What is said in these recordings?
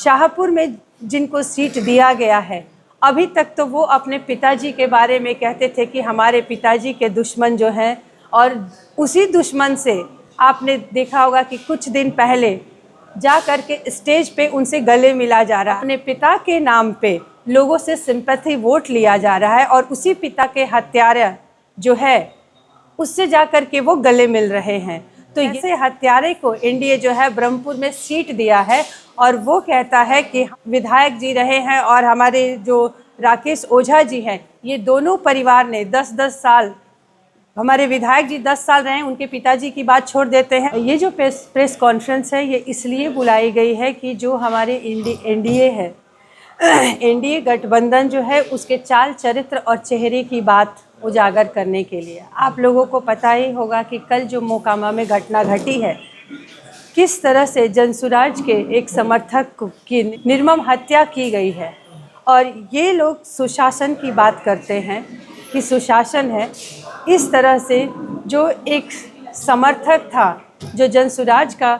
शाहपुर में जिनको सीट दिया गया है, अभी तक तो वो अपने पिताजी के बारे में कहते थे कि हमारे पिताजी के दुश्मन जो हैं, और उसी दुश्मन से आपने देखा होगा कि कुछ दिन पहले जा कर के स्टेज पे उनसे गले मिला जा रहा है। अपने पिता के नाम पे लोगों से सिंपैथी वोट लिया जा रहा है और उसी पिता के हत्यारा जो है उससे जा कर के वो गले मिल रहे हैं। तो ऐसे हत्यारे को एनडीए जो है ब्रह्मपुर में सीट दिया है और वो कहता है कि विधायक जी रहे हैं और हमारे जो राकेश ओझा जी हैं, ये दोनों परिवार ने 10-10 साल, हमारे विधायक जी 10 साल रहे, उनके पिताजी की बात छोड़ देते हैं। ये जो प्रेस कॉन्फ्रेंस है ये इसलिए बुलाई गई है कि जो हमारे एनडीए है, एनडीए गठबंधन जो है उसके चाल चरित्र और चेहरे की बात उजागर करने के लिए। आप लोगों को पता ही होगा कि कल जो मोकामा में घटना घटी है, किस तरह से जनसुराज के एक समर्थक की निर्मम हत्या की गई है, और ये लोग सुशासन की बात करते हैं कि सुशासन है। इस तरह से जो एक समर्थक था, जो जनसुराज का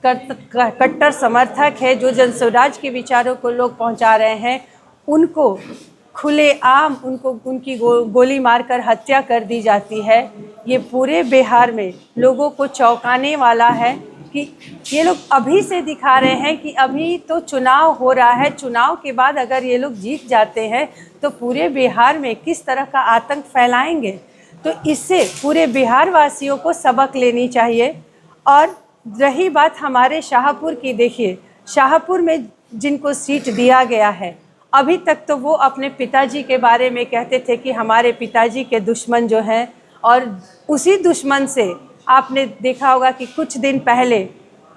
कट्टर समर्थक है, जो जनसुराज के विचारों को लोग पहुंचा रहे हैं, उनको खुलेआम उनकी गोली मारकर हत्या कर दी जाती है। ये पूरे बिहार में लोगों को चौंकाने वाला है कि ये लोग अभी से दिखा रहे हैं कि अभी तो चुनाव हो रहा है, चुनाव के बाद अगर ये लोग जीत जाते हैं तो पूरे बिहार में किस तरह का आतंक फैलाएंगे। तो इससे पूरे बिहार वासियों को सबक लेनी चाहिए। और रही बात हमारे शाहपुर की, देखिए शाहपुर में जिनको सीट दिया गया है, अभी तक तो वो अपने पिताजी के बारे में कहते थे कि हमारे पिताजी के दुश्मन जो हैं, और उसी दुश्मन से आपने देखा होगा कि कुछ दिन पहले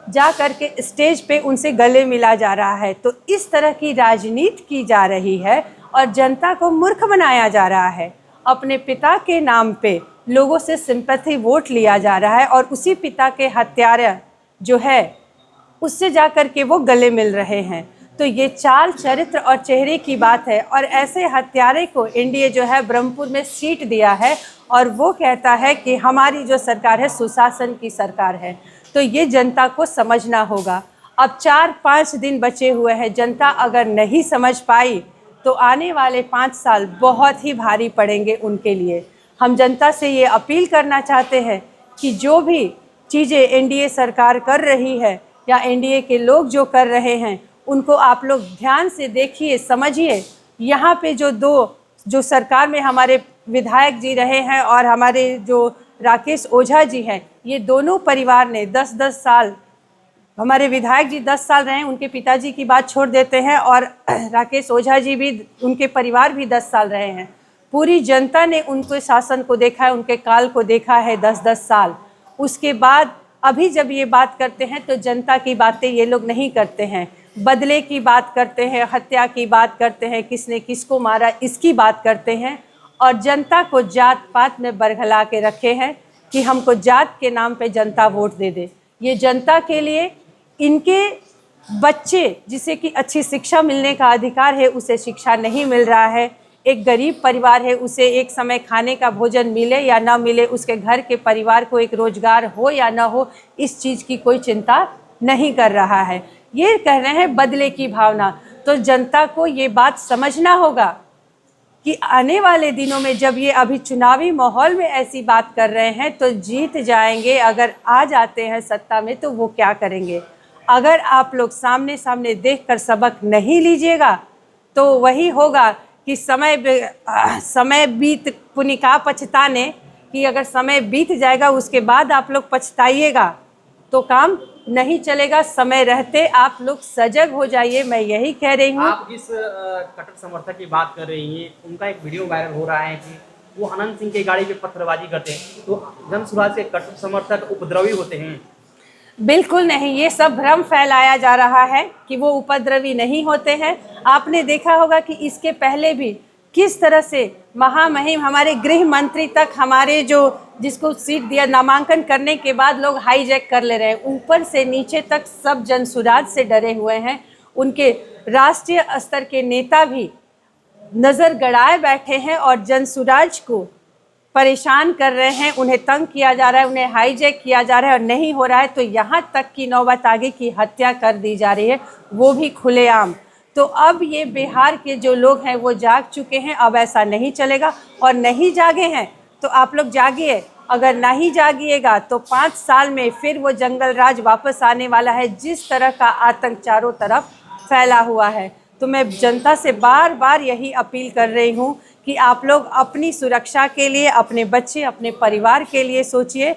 जा कर के स्टेज पे उनसे गले मिला जा रहा है। तो इस तरह की राजनीति की जा रही है और जनता को मूर्ख बनाया जा रहा है। अपने पिता के नाम पे लोगों से सिंपैथी वोट लिया जा रहा है और उसी पिता के हत्यारा जो है उससे जा कर के वो गले मिल रहे हैं। तो ये चाल चरित्र और चेहरे की बात है, और ऐसे हत्यारे को एनडीए जो है ब्रह्मपुर में सीट दिया है और वो कहता है कि हमारी जो सरकार है सुशासन की सरकार है। तो ये जनता को समझना होगा। अब 4-5 दिन बचे हुए हैं, जनता अगर नहीं समझ पाई तो आने वाले 5 साल बहुत ही भारी पड़ेंगे उनके लिए। हम जनता से ये अपील करना चाहते हैं कि जो भी चीज़ें एनडीए सरकार कर रही है या एनडीए के लोग जो कर रहे हैं, उनको आप लोग ध्यान से देखिए, समझिए। यहाँ पे जो सरकार में हमारे विधायक जी रहे हैं और हमारे जो राकेश ओझा जी हैं, ये दोनों परिवार ने 10-10 साल, हमारे विधायक जी 10 साल रहे, उनके पिताजी की बात छोड़ देते हैं, और राकेश ओझा जी भी, उनके परिवार भी 10 साल रहे हैं। पूरी जनता ने उनके शासन को देखा है, उनके काल को देखा है 10-10 साल। उसके बाद अभी जब ये बात करते हैं तो जनता की बातें ये लोग नहीं करते हैं, बदले की बात करते हैं, हत्या की बात करते हैं, किसने किसको मारा इसकी बात करते हैं, और जनता को जात पात में बरगला के रखे हैं कि हमको जात के नाम पे जनता वोट दे दे। ये जनता के लिए इनके बच्चे जिसे कि अच्छी शिक्षा मिलने का अधिकार है, उसे शिक्षा नहीं मिल रहा है। एक गरीब परिवार है, उसे एक समय खाने का भोजन मिले या ना मिले, उसके घर के परिवार को एक रोजगार हो या ना हो, इस चीज़ की कोई चिंता नहीं कर रहा है। ये कह रहे हैं बदले की भावना। तो जनता को ये बात समझना होगा कि आने वाले दिनों में जब ये अभी चुनावी माहौल में ऐसी बात कर रहे हैं तो जीत जाएंगे, अगर आ जाते हैं सत्ता में तो वो क्या करेंगे। अगर आप लोग सामने सामने देखकर सबक नहीं लीजिएगा तो वही होगा कि समय बीत पुनिका पछताने, कि अगर समय बीत जाएगा उसके बाद आप लोग पछताइएगा तो काम नहीं चलेगा। समय रहते आप लोग सजग हो जाइए, मैं यही कह रही हूँ। आप जिस कट्टर समर्थक की बात कर रही हैं, उनका एक वीडियो वायरल हो रहा है कि वो अनंत सिंह की गाड़ी पे पत्थरबाजी करते हैं, तो जनसुराज के कट्टर समर्थक उपद्रवी होते हैं। बिल्कुल नहीं, ये सब भ्रम फैलाया जा रहा है कि वो उपद्रवी नहीं होते हैं। आपने देखा होगा कि इसके पहले भी किस तरह से महामहिम हमारे गृह मंत्री तक, हमारे जो जिसको सीट दिया, नामांकन करने के बाद लोग हाईजैक कर ले रहे हैं। ऊपर से नीचे तक सब जनसुराज से डरे हुए हैं। उनके राष्ट्रीय स्तर के नेता भी नज़र गड़ाए बैठे हैं और जनसुराज को परेशान कर रहे हैं, उन्हें तंग किया जा रहा है, उन्हें हाईजैक किया जा रहा है और नहीं हो रहा है तो यहाँ तक की नौबत आगे की हत्या कर दी जा रही है, वो भी खुलेआम। तो अब ये बिहार के जो लोग हैं वो जाग चुके हैं, अब ऐसा नहीं चलेगा। और नहीं जागे हैं तो आप लोग जागिए, अगर नहीं जागिएगा तो 5 साल में फिर वो जंगल राज वापस आने वाला है, जिस तरह का आतंक चारों तरफ फैला हुआ है। तो मैं जनता से बार बार यही अपील कर रही हूँ कि आप लोग अपनी सुरक्षा के लिए, अपने बच्चे, अपने परिवार के लिए सोचिए,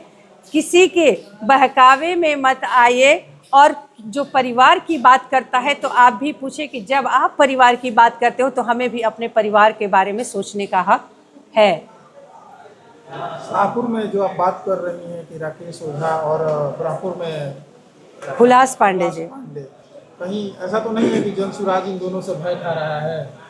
किसी के बहकावे में मत आइए। और जो परिवार की बात करता है तो आप भी पूछे कि जब आप परिवार की बात करते हो तो हमें भी अपने परिवार के बारे में सोचने का हक है। शाहपुर में जो आप बात कर रही हैं कि राकेश ओझा और ब्रह्मपुर में हुलास पांडे जी, कहीं ऐसा तो नहीं है कि जनसुराज इन दोनों से भय खा रहा है?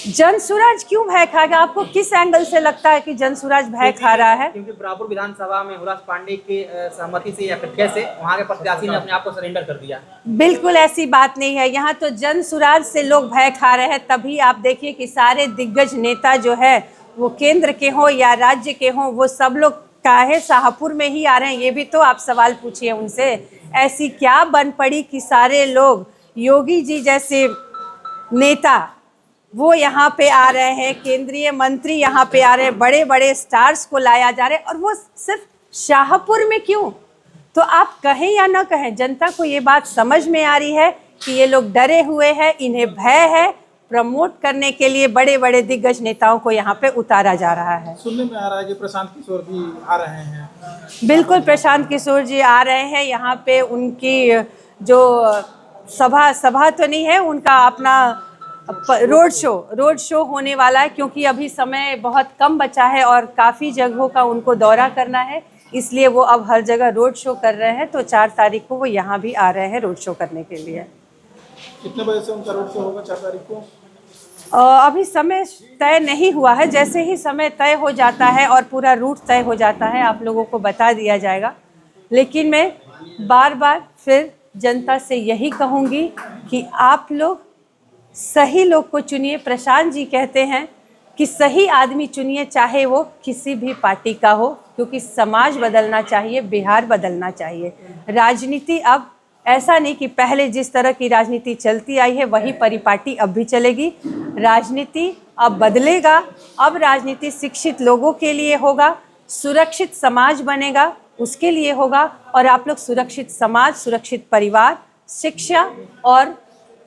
जनसुराज क्यों भय खाएगा? आपको किस एंगल से लगता है कि जनसुराज भय खा रहा है? क्योंकि ब्रह्मपुर विधानसभा में हुलास पांडे के सहमति से या फिर कैसे वहाँ के प्रत्याशी ने अपने आप को सरेंडर कर दिया। बिल्कुल ऐसी बात नहीं है, यहाँ तो जनसुराज से लोग भय खा रहे हैं। तभी आप देखिए कि सारे दिग्गज नेता जो है वो केंद्र के हों या राज्य के हों, वो सब लोग काहे शाहपुर में ही आ रहे हैं? ये भी तो आप सवाल पूछिए उनसे। ऐसी क्या बन पड़ी कि सारे लोग, योगी जी जैसे नेता वो यहाँ पे आ रहे हैं, केंद्रीय मंत्री यहाँ पे आ रहे हैं, बड़े बड़े स्टार्स को लाया जा रहा है, और वो सिर्फ शाहपुर में क्यों? तो आप कहें या ना कहें, जनता को ये बात समझ में आ रही है कि ये लोग डरे हुए हैं, इन्हें भय है। प्रमोट करने के लिए बड़े बड़े दिग्गज नेताओं को यहाँ पे उतारा जा रहा है। सुनने में आ रहा है कि प्रशांत किशोर भी आ रहे हैं। बिल्कुल, प्रशांत किशोर जी आ रहे हैं यहाँ पे। उनकी जो सभा तो नहीं है, उनका अपना रोड शो होने वाला है, क्योंकि अभी समय बहुत कम बचा है और काफ़ी जगहों का उनको दौरा करना है, इसलिए वो अब हर जगह रोड शो कर रहे हैं। तो 4 तारीख को वो यहाँ भी आ रहे हैं रोड शो करने के लिए। कितने बजे से उनका रोड शो होगा 4 तारीख को? अभी समय तय नहीं हुआ है, जैसे ही समय तय हो जाता है और पूरा रूट तय हो जाता है आप लोगों को बता दिया जाएगा। लेकिन मैं बार बार फिर जनता से यही कहूँगी कि आप लोग सही लोग को चुनिए। प्रशांत जी कहते हैं कि सही आदमी चुनिए, चाहे वो किसी भी पार्टी का हो, क्योंकि समाज बदलना चाहिए, बिहार बदलना चाहिए। राजनीति अब ऐसा नहीं कि पहले जिस तरह की राजनीति चलती आई है वही परिपाटी अब भी चलेगी। राजनीति अब बदलेगा। अब राजनीति शिक्षित लोगों के लिए होगा, सुरक्षित समाज बनेगा उसके लिए होगा। और आप लोग सुरक्षित समाज, सुरक्षित परिवार, शिक्षा और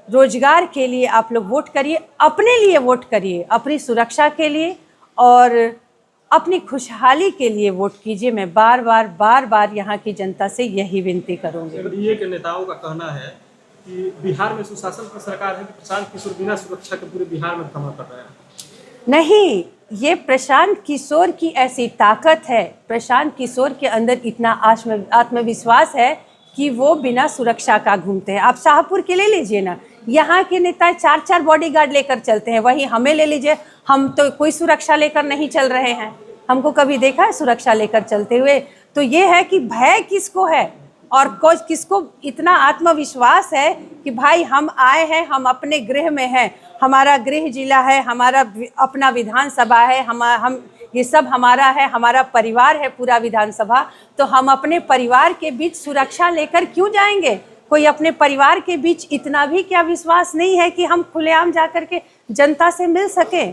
रोजगार के लिए आप लोग वोट करिए, अपने लिए वोट करिए, अपनी सुरक्षा के लिए और अपनी खुशहाली के लिए वोट कीजिए। मैं बार बार यहाँ की जनता से यही विनती करूँगी। एनडीए के नेताओं का कहना है कि बिहार में सुशासन की सरकार है कि प्रशांत किशोर बिना सुरक्षा के पूरे बिहार में धमाका कर रहे हैं। नहीं, ये प्रशांत किशोर की ऐसी ताकत है, प्रशांत किशोर के अंदर इतना आत्मविश्वास है कि वो बिना सुरक्षा का घूमते हैं। आप शाहपुर के ले लीजिए ना, यहाँ के नेता 4-4 बॉडीगार्ड लेकर चलते हैं, वहीं हमें ले लीजिए, हम तो कोई सुरक्षा लेकर नहीं चल रहे हैं। हमको कभी देखा है सुरक्षा लेकर चलते हुए? तो ये है कि भय किसको है और किसको इतना आत्मविश्वास है कि भाई हम आए हैं, हम अपने गृह में हैं, हमारा गृह जिला है, हमारा अपना विधानसभा है, हम ये सब हमारा है, हमारा परिवार है पूरा विधानसभा, तो हम अपने परिवार के बीच सुरक्षा लेकर क्यों जाएंगे? कोई अपने परिवार के बीच इतना भी क्या विश्वास नहीं है कि हम खुलेआम जाकर के जनता से मिल सके?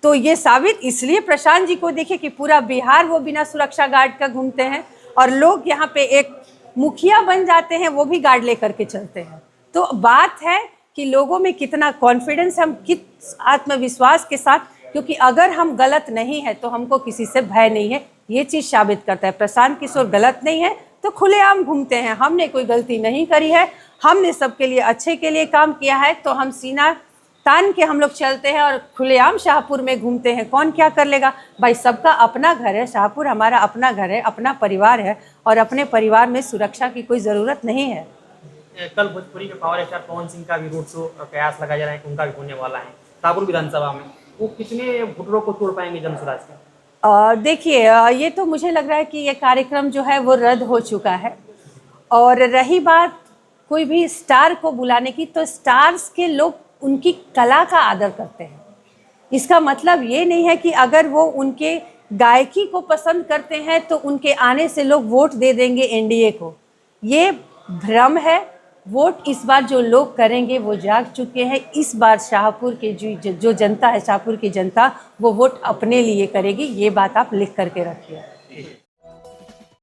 तो ये साबित इसलिए प्रशांत जी को देखिए कि पूरा बिहार वो बिना सुरक्षा गार्ड का घूमते हैं और लोग यहाँ पे एक मुखिया बन जाते हैं, वो भी गार्ड लेकर के चलते हैं। तो बात है कि लोगों में कितना कॉन्फिडेंस, हम किस आत्मविश्वास के साथ, क्योंकि अगर हम गलत नहीं है तो हमको किसी से भय नहीं है, ये चीज़ साबित करता है। प्रशांत किशोर गलत नहीं है तो खुलेआम घूमते हैं, हमने कोई गलती नहीं करी है, हमने सबके लिए अच्छे के लिए काम किया है, तो हम सीना तान के हम लोग चलते हैं और खुलेआम शाहपुर में घूमते हैं। कौन क्या कर लेगा भाई? सबका अपना घर है, शाहपुर हमारा अपना घर है, अपना परिवार है और अपने परिवार में सुरक्षा की कोई ज़रूरत नहीं है। कल भोजपुरी के पावर स्टार पवन सिंह का भी रोड शो प्रयास लगाया जा रहा है कि उनका भी होने वाला है शाहपुर विधानसभा में, वो कितने वोटरों को तोड़ पाएंगे जनसुराज के? देखिए, ये तो मुझे लग रहा है कि ये कार्यक्रम जो है वो रद्द हो चुका है। और रही बात कोई भी स्टार को बुलाने की, तो स्टार्स के लोग उनकी कला का आदर करते हैं। इसका मतलब ये नहीं है कि अगर वो उनके गायकी को पसंद करते हैं तो उनके आने से लोग वोट दे देंगे एनडीए को। ये भ्रम है। वोट इस बार जो लोग करेंगे वो जाग चुके हैं। इस बार शाहपुर के जो जनता है, शाहपुर की जनता, वो वोट अपने लिए करेगी। ये बात आप लिख करके रखिए।